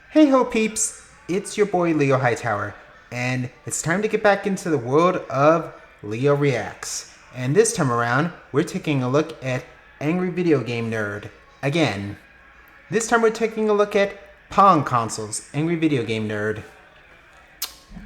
Hey ho peeps, it's your boy LeoHightower, and it's time to get back into the world of Leo Reacts. And this time around, we're taking a look at Angry Video Game Nerd again. This time we're taking a look at Pong Consoles, Angry Video Game Nerd.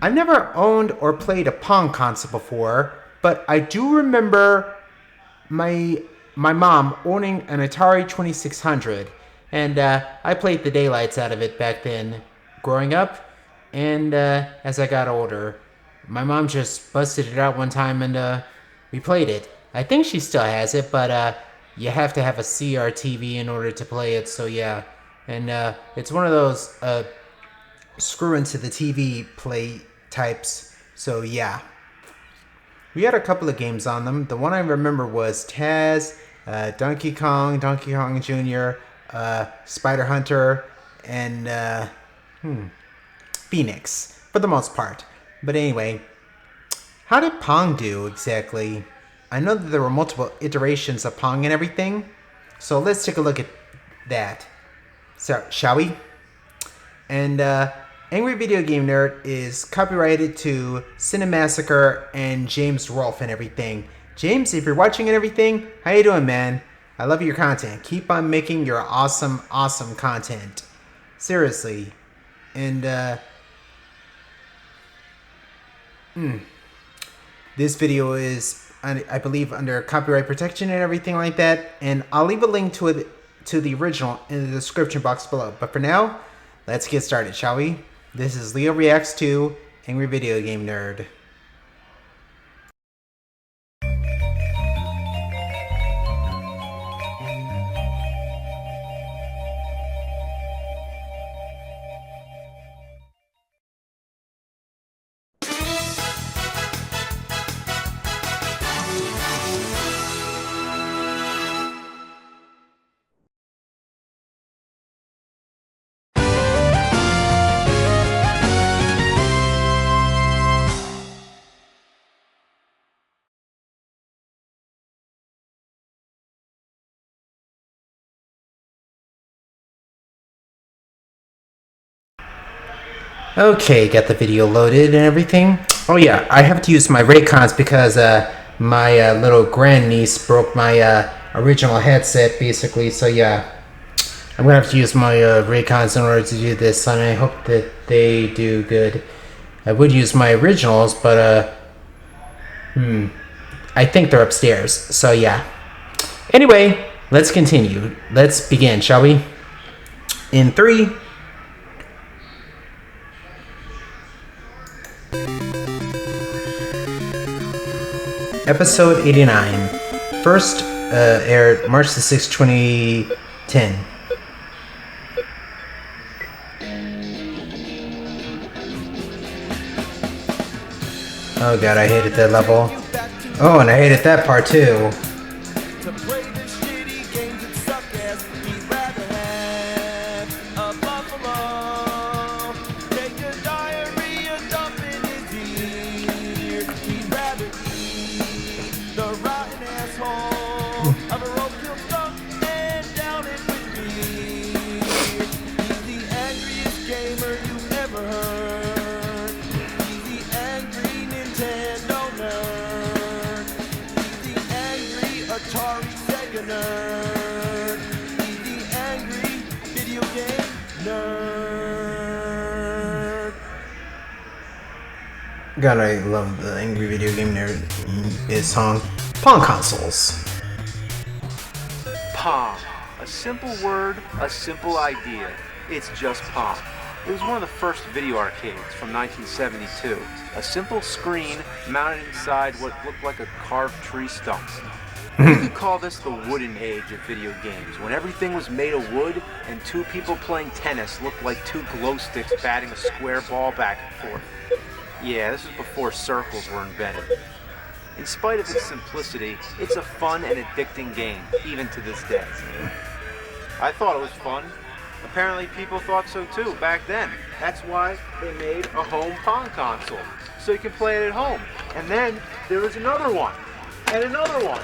I've never owned or played a Pong console before, but I do remember my mom owning an Atari 2600. And I played the daylights out of it back then, growing up, and as I got older. My mom just busted it out one time and we played it. I think she still has it, but you have to have a CRTV in order to play it, so yeah. And it's one of those screw into the TV play types, so yeah. We had a couple of games on them. The one I remember was Taz, Donkey Kong Jr., Spider Hunter, and Phoenix, for the most part. But anyway, how did Pong do exactly? I know that there were multiple iterations of Pong and everything, so let's take a look at that. So, shall we? And Angry Video Game Nerd is copyrighted to Cinemassacre and James Rolfe and everything. James, if you're watching and everything, how you doing, man? I love your content. Keep on making your awesome content. Seriously. And, this video is, I believe, under copyright protection and everything like that. And I'll leave a link to it, to the original in the description box below. But for now, let's get started, shall we? This is Leo Reacts to Angry Video Game Nerd. Okay, got the video loaded and everything. Oh yeah, I have to use my Raycons because my little grandniece broke my original headset, basically. So yeah, I'm gonna have to use my Raycons in order to do this, and I hope that they do good. I would use my originals, but I think they're upstairs. So yeah. Anyway, let's continue. Let's begin, shall we? In 3. Episode 89. First aired March the 6th, 2010. Oh god, I hated that level. Oh, and I hated that part too. God, I love the Angry Video Game Nerd is song. Pong Consoles. Pong. A simple word, a simple idea. It's just Pong. It was one of the first video arcades from 1972. A simple screen mounted inside what looked like a carved tree stump. You could call this the wooden age of video games, when everything was made of wood and two people playing tennis looked like two glow sticks batting a square ball back and forth. Yeah, this was before circles were invented. In spite of its simplicity, it's a fun and addicting game, even to this day. I thought it was fun. Apparently people thought so too back then. That's why they made a home Pong console, so you can play it at home. And then there was another one, and another one,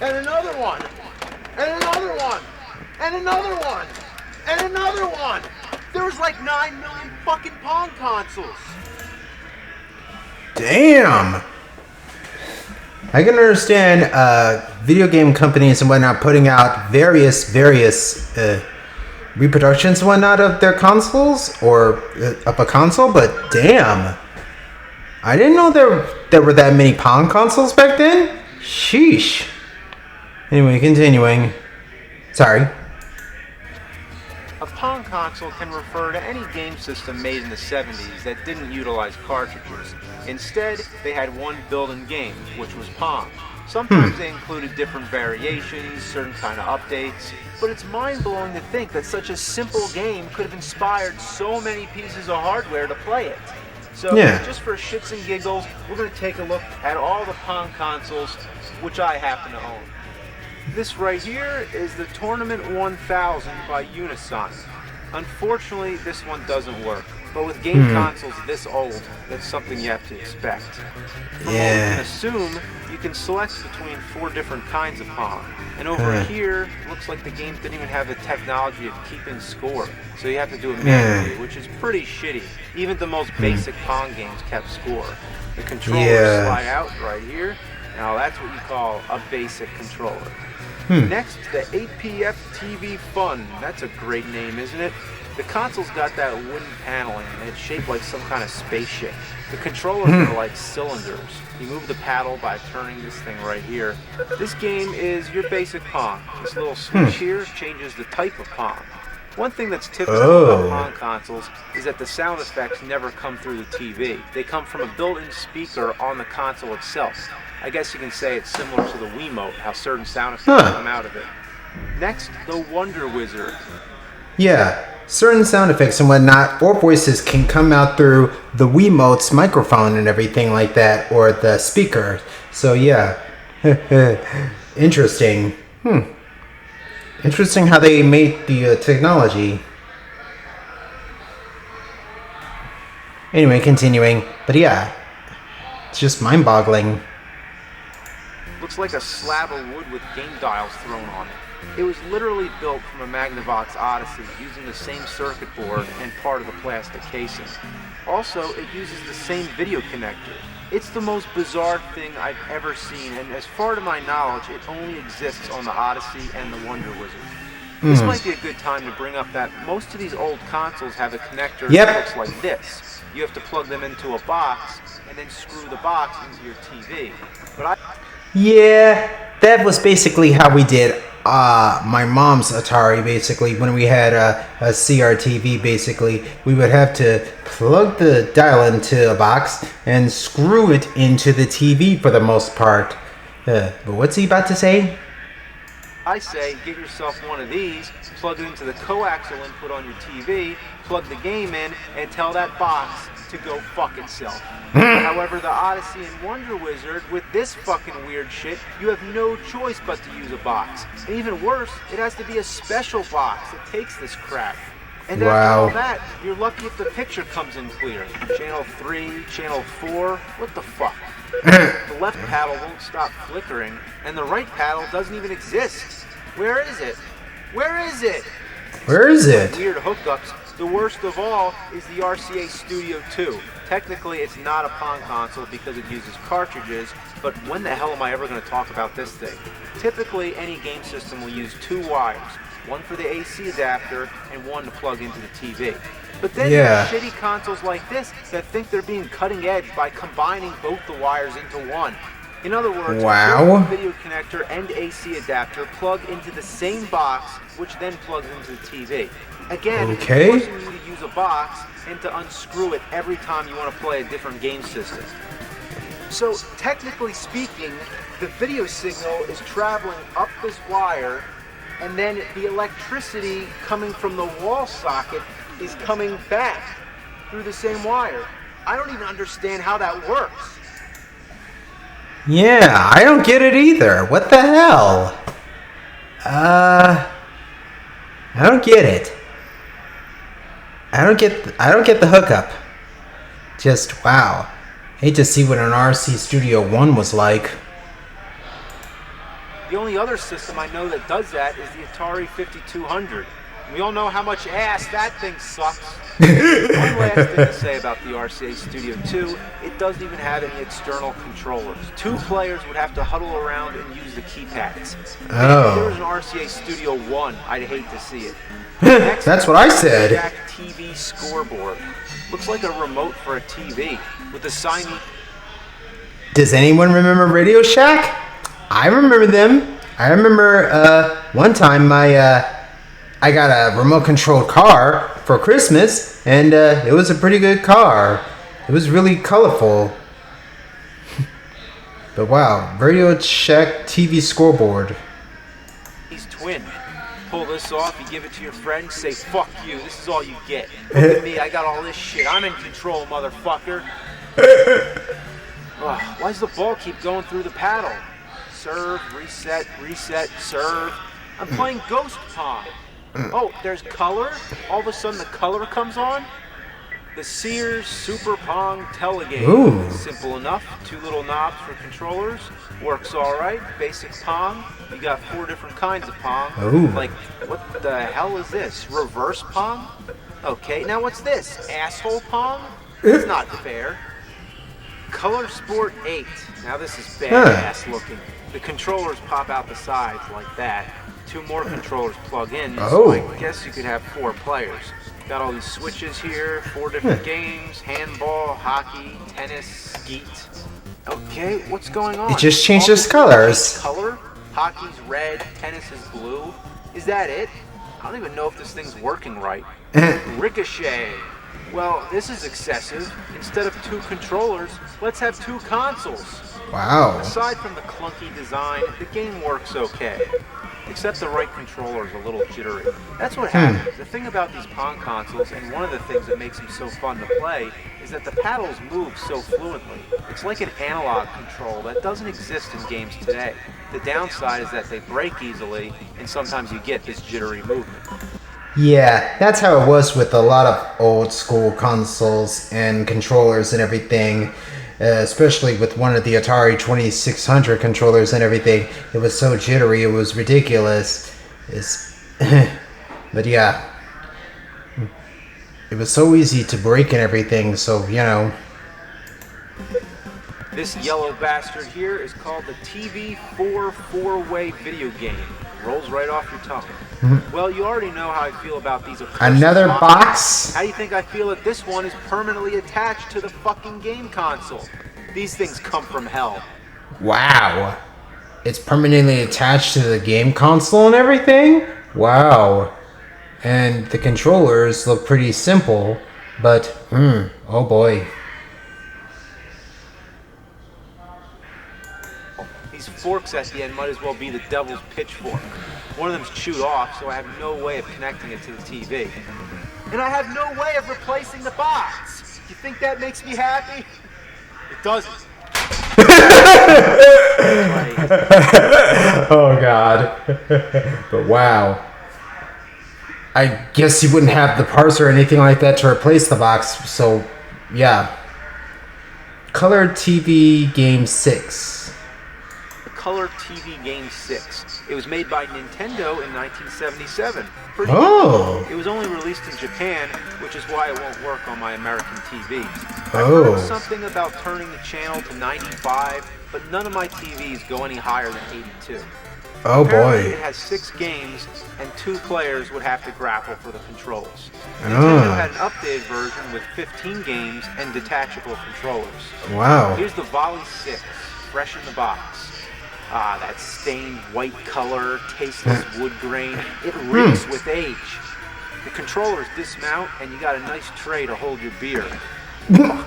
and another one, and another one, and another one, and another one. There was like 9 million fucking Pong consoles. Damn! I can understand video game companies and whatnot putting out various reproductions and whatnot of their consoles or of a console, but damn, I didn't know there were that many Pong consoles back then. Sheesh. Anyway, continuing. Sorry. A Pong console can refer to any game system made in the 70s that didn't utilize cartridges. Instead, they had one built-in game, which was Pong. Sometimes they included different variations, certain kind of updates, but it's mind-blowing to think that such a simple game could have inspired so many pieces of hardware to play it. So, just for shits and giggles, we're going to take a look at all the Pong consoles, which I happen to own. This right here is the Tournament 1000 by Unison. Unfortunately, this one doesn't work, but with game consoles this old, that's something you have to expect. From what we can assume, you can select between 4 different kinds of Pong. And over here, looks like the game didn't even have the technology of keeping score, so you have to do it manually, which is pretty shitty. Even the most basic Pong games kept score. The controllers slide out right here. Now that's what you call a basic controller. Next, the APF TV Fun. That's a great name, isn't it? The console's got that wooden paneling and it's shaped like some kind of spaceship. The controllers are like cylinders. You move the paddle by turning this thing right here. This game is your basic Pong. This little switch here changes the type of Pong. One thing that's typical about Pong consoles is that the sound effects never come through the TV. They come from a built-in speaker on the console itself. I guess you can say it's similar to the Wiimote, how certain sound effects come out of it. Next, the Wonder Wizard. Yeah, certain sound effects and whatnot, or voices can come out through the Wiimote's microphone and everything like that, or the speaker. So yeah, interesting. Interesting how they made the technology. Anyway, continuing. But yeah, it's just mind-boggling. Looks like a slab of wood with game dials thrown on it. It was literally built from a Magnavox Odyssey using the same circuit board and part of the plastic casing. Also, it uses the same video connector. It's the most bizarre thing I've ever seen, and as far to my knowledge, it only exists on the Odyssey and the Wonder Wizard. This might be a good time to bring up that most of these old consoles have a connector that looks like this. You have to plug them into a box, and then screw the box into your TV. Yeah, that was basically how we did my mom's Atari, basically. When we had a CRTV, basically, we would have to plug the dial into a box and screw it into the TV for the most part. But what's he about to say? I say, get yourself one of these, plug it into the coaxial input on your TV, plug the game in, and tell that box to go fuck itself. However, the Odyssey and Wonder Wizard, with this fucking weird shit, you have no choice but to use a box. And even worse, it has to be a special box that takes this crap. And after all that, you're lucky if the picture comes in clear. Channel 3, Channel 4, what the fuck? The left paddle won't stop flickering, and the right paddle doesn't even exist. Where is it? Where is it? Where is it? Weird hookups. The worst of all is the RCA Studio II. Technically, it's not a Pong console because it uses cartridges, but when the hell am I ever going to talk about this thing? Typically, any game system will use 2 wires, one for the AC adapter and one to plug into the TV. But then there's shitty consoles like this that think they're being cutting edge by combining both the wires into one. In other words, both the video connector and AC adapter plug into the same box, which then plugs into the TV. Again, forcing you to use a box and to unscrew it every time you want to play a different game system. So, technically speaking, the video signal is traveling up this wire, and then the electricity coming from the wall socket is coming back through the same wire. I don't even understand how that works. Yeah, I don't get it either. What the hell? I don't get it. I don't get the hookup. Just wow. Hate to see what an RC Studio I was like. The only other system I know that does that is the Atari 5200. We all know how much ass that thing sucks. One last thing to say about the RCA Studio II, it doesn't even have any external controllers. 2 players would have to huddle around and use the keypads. If there was an RCA Studio I, I'd hate to see it. Next, that's what I said. Jack TV scoreboard. Looks like a remote for a TV with a sign. Does anyone remember Radio Shack? I remember them. I remember one time I got a remote controlled car for Christmas, and it was a pretty good car. It was really colorful. But wow, Radio Shack TV scoreboard. He's twin. Pull this off, you give it to your friend, say, fuck you, this is all you get. Look at me, I got all this shit. I'm in control, motherfucker. Why does the ball keep going through the paddle? Serve, reset, reset, serve. I'm playing Ghost Pong. Oh, there's color? All of a sudden the color comes on? The Sears Super Pong Telegame. Ooh. Simple enough. 2 little knobs for controllers. Works alright. Basic Pong. You got 4 different kinds of Pong. Ooh. Like, what the hell is this? Reverse Pong? Okay, now what's this? Asshole Pong? It's not fair. Color Sport 8. Now this is badass looking. The controllers pop out the sides like that. 2 more controllers plug in, so I guess you could have 4 players. Got all these switches here, 4 different games, handball, hockey, tennis, skeet. Okay, what's going on? It just changes colors. Color? Hockey's red, tennis is blue. Is that it? I don't even know if this thing's working right. Ricochet. Well, this is excessive. Instead of 2 controllers, let's have 2 consoles. Wow. Aside from the clunky design, the game works okay. Except the right controller is a little jittery. That's what happens. The thing about these Pong consoles, and one of the things that makes them so fun to play, is that the paddles move so fluently. It's like an analog control that doesn't exist in games today. The downside is that they break easily, and sometimes you get this jittery movement. Yeah, that's how it was with a lot of old school consoles and controllers and everything. Especially with one of the Atari 2600 controllers and everything. It was so jittery, it was ridiculous. But yeah, it was so easy to break and everything, so you know. This yellow bastard here is called the TV4 4-way video game. Rolls right off your tongue. Well, you already know how I feel about these. Another box? How do you think I feel that this one is permanently attached to the fucking game console? These things come from hell. Wow. It's permanently attached to the game console and everything? Wow. And the controllers look pretty simple, but, oh boy. These forks at the end might as well be the devil's pitchfork. One of them's chewed off, so I have no way of connecting it to the TV. And I have no way of replacing the box. You think that makes me happy? It doesn't. Oh god. But wow. I guess you wouldn't have the parts or anything like that to replace the box, so yeah. Color TV Game 6. Color TV Game 6. It was made by Nintendo in 1977. Pretty Oh. It was only released in Japan, which is why it won't work on my American TVs. Oh. I've heard something about turning the channel to 95, but none of my TVs go any higher than 82. Oh Apparently, boy. it has 6 games, and 2 players would have to grapple for the controls. Nintendo had an updated version with 15 games and detachable controllers. Wow. Here's the Volley 6, fresh in the box. Ah, that stained white color, tasteless wood grain. It reeks with age. The controllers dismount, and you got a nice tray to hold your beer. The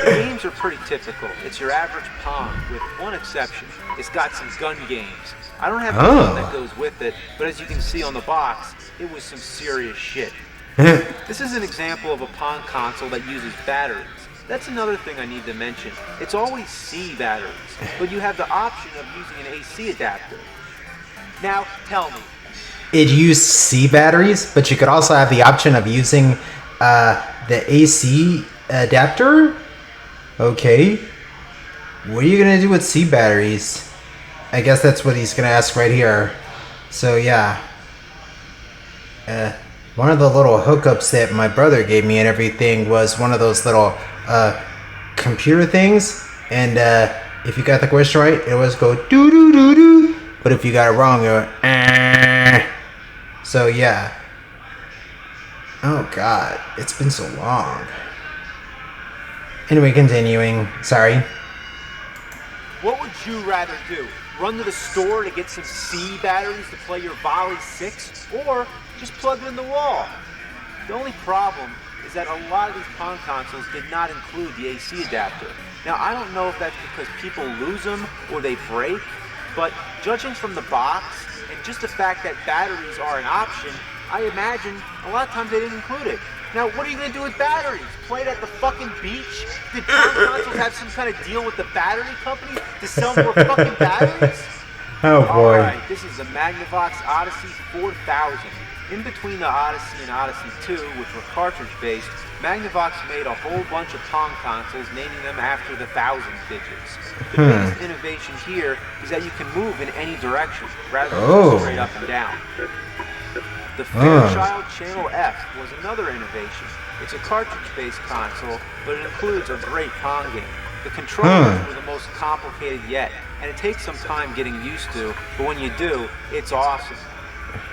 games are pretty typical. It's your average Pong, with one exception. It's got some gun games. I don't have the gun that goes with it, but as you can see on the box, it was some serious shit. This is an example of a Pong console that uses batteries. That's another thing I need to mention. It's always C batteries, but you have the option of using an AC adapter. Now, tell me. It used C batteries, but you could also have the option of using the AC adapter? Okay. What are you going to do with C batteries? I guess that's what he's going to ask right here. So, yeah. one of the little hookups that my brother gave me and everything was one of those little computer things, and if you got the question right, it was go doo doo doo doo, but if you got it wrong, it went so yeah. Oh god, it's been so long. Anyway, continuing. Sorry. What would you rather do? Run to the store to get some C batteries to play your Volley 6, or just plug it in the wall? The only problem is that a lot of these Pong consoles did not include the AC adapter. Now, I don't know if that's because people lose them or they break, but judging from the box and just the fact that batteries are an option, I imagine a lot of times they didn't include it. Now, what are you going to do with batteries? Play it at the fucking beach? Did Pong consoles have some kind of deal with the battery company to sell more fucking batteries? Oh boy. Alright, this is the Magnavox Odyssey 4000. In between the Odyssey and Odyssey 2, which were cartridge-based, Magnavox made a whole bunch of Pong consoles, naming them after the 1,000 digits. The biggest innovation here is that you can move in any direction, rather than just straight up and down. The Fairchild Channel F was another innovation. It's a cartridge-based console, but it includes a great Pong game. The controllers were the most complicated yet, and it takes some time getting used to, but when you do, it's awesome.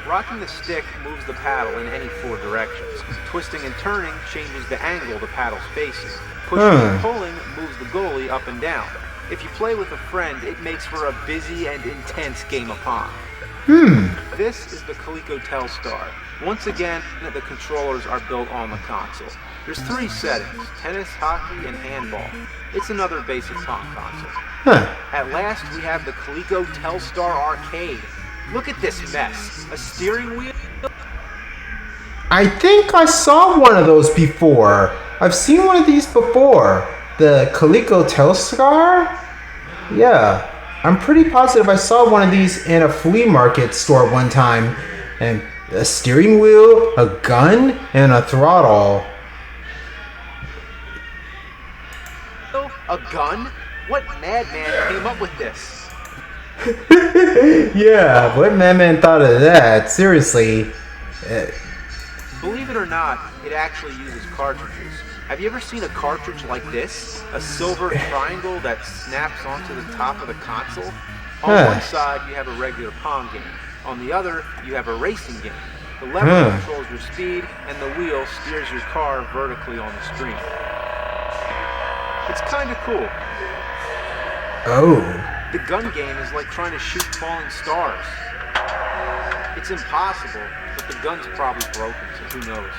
Rocking the stick moves the paddle in any 4 directions. Twisting and turning changes the angle the paddle's facing. Pushing and pulling moves the goalie up and down. If you play with a friend, it makes for a busy and intense game of Pong. This is the Coleco Telstar. Once again, the controllers are built on the console. There's 3 settings: tennis, hockey, and handball. It's another basic Pong console. At last, we have the Coleco Telstar Arcade. Look at this mess. A steering wheel? I think I saw one of those before. I've seen one of these before. The Coleco Telstar? Yeah. I'm pretty positive I saw one of these in a flea market store one time. And a steering wheel, a gun, and a throttle. A gun? What madman came up with this? Yeah, what madman thought of that? Seriously. Believe it or not, it actually uses cartridges. Have you ever seen a cartridge like this? A silver triangle that snaps onto the top of the console? On one side, you have a regular Pong game. On the other, you have a racing game. The lever controls your speed, and the wheel steers your car vertically on the screen. It's kind of cool. Oh. The gun game is like trying to shoot falling stars. It's impossible, but the gun's probably broken, so who knows?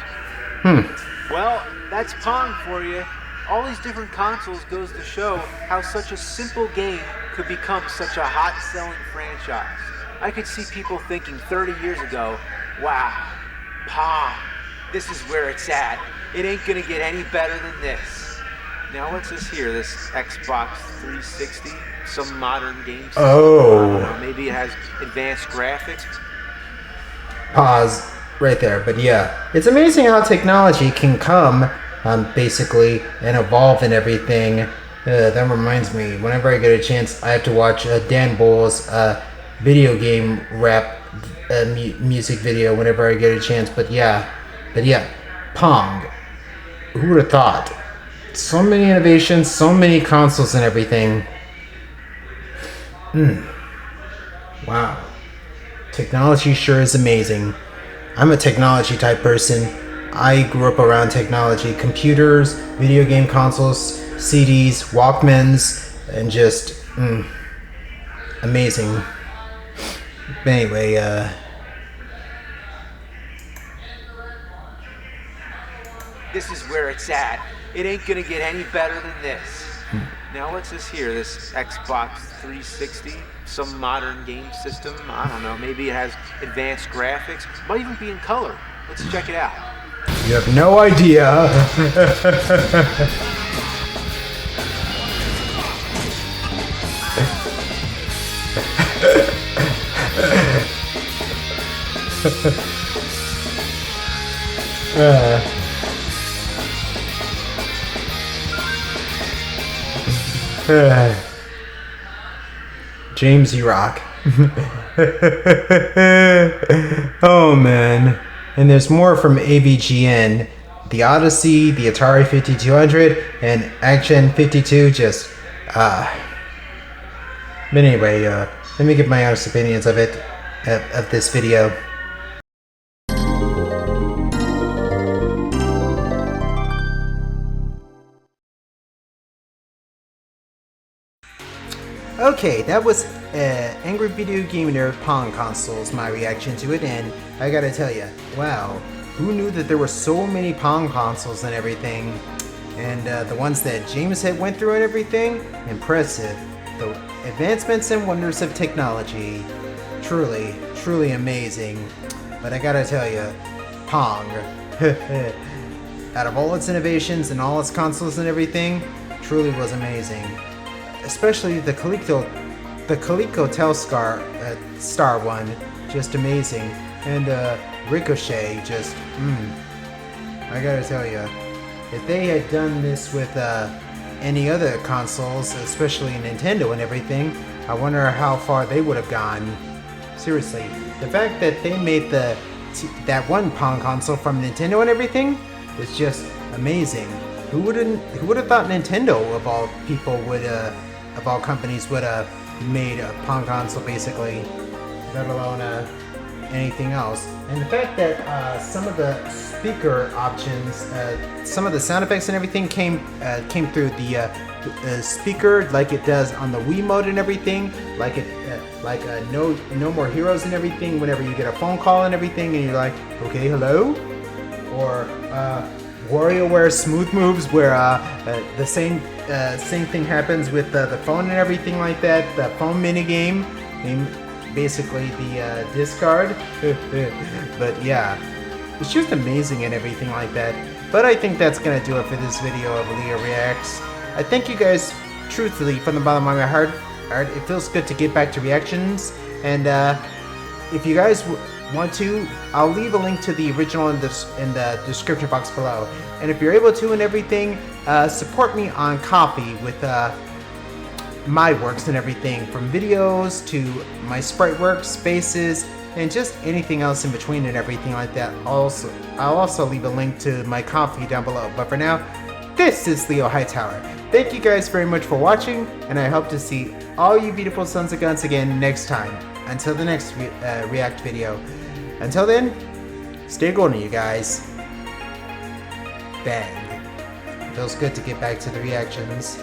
Well, that's Pong for you. All these different consoles goes to show how such a simple game could become such a hot-selling franchise. I could see people thinking 30 years ago, wow, Pong, this is where it's at. It ain't gonna get any better than this. Now let's just hear this Xbox 360, some modern game system. I don't know, maybe it has advanced graphics. Pause right there, but yeah, it's amazing how technology can come basically and evolve and everything. That reminds me, whenever I get a chance, I have to watch Dan Bull's video game rap music video whenever I get a chance. But yeah, Pong. Who would have thought? So many innovations, so many consoles and everything. Wow. Technology sure is amazing. I'm a technology type person. I grew up around technology, computers, video game consoles, CDs, Walkmans, and just amazing. But anyway, This is where it's at. It ain't gonna get any better than this. Now let's just hear this Xbox 360, some modern game system. I don't know, maybe it has advanced graphics, might even be in color. Let's check it out. You have no idea. James Rock. Oh man. And there's more from AVGN, the Odyssey, the Atari 5200, and Action 52. But anyway, let me give my honest opinions of it, of this video. Okay, that was Angry Video Game Nerd Pong Consoles, my reaction to it, and I gotta tell you, wow, who knew that there were so many Pong consoles and everything, and the ones that James had went through and everything, impressive. The advancements and wonders of technology, truly, truly amazing. But I gotta tell you, Pong, out of all its innovations and all its consoles and everything, truly was amazing. Especially the Coleco Star one, just amazing. And Ricochet, just I gotta tell you, if they had done this with any other consoles, especially Nintendo and everything, I wonder how far they would have gone. Seriously, the fact that they made that one Pong console from Nintendo and everything is just amazing. Who would have thought Nintendo of all people would of all companies would have made a Pong console, basically, let alone anything else. And the fact that some of the speaker options, some of the sound effects and everything came through the speaker, like it does on the Wii mode and everything, like No More Heroes and everything. Whenever you get a phone call and everything, and you're like, okay, hello, or WarioWare Smooth Moves, where the same thing happens with the phone and everything like that. The phone minigame, basically the discard. But yeah, it's just amazing and everything like that. But I think that's gonna do it for this video of Leo Reacts. I thank you guys, truthfully, from the bottom of my heart. It feels good to get back to reactions, and if you guys want to, I'll leave a link to the original in the description box below. And if you're able to and everything, support me on Ko-fi with my works and everything, from videos to my sprite works, faces, and just anything else in between and everything like that. I'll also leave a link to my Ko-fi down below. But for now, this is LeoHightower. Thank you guys very much for watching, and I hope to see all you beautiful sons of guns again next time. Until the next react video. Until then, stay golden, you guys. Bang. Feels good to get back to the reactions.